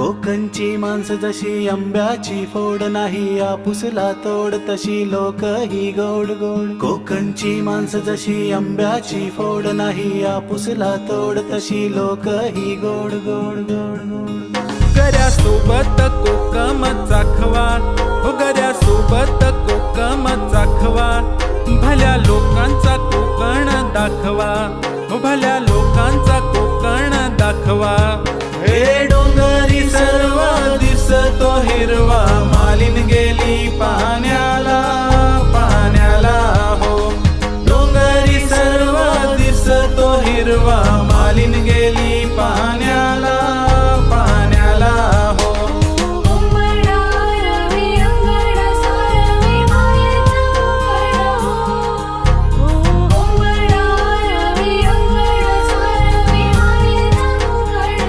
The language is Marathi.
कोकणची माणसं जशी आंब्याची फोड नाही, आपुसला तोड तशी लोक ही गोड गोड. कोकणची माणसं जशी आंब्याची फोड नाही, आपुसला तोड तशी लोक ही गोड गोड गोड गोड. गऱ्यासोबत कोकम चाखवा, हो गऱ्यासोबत कोकम चाखवा. भल्या लोकांचा कोकण दाखवा, हो भल्या लोकांचा कोकण दाखवा. हे डोंगरी सर्व दिसतो हिरवा, मालीन गेली पाहण्या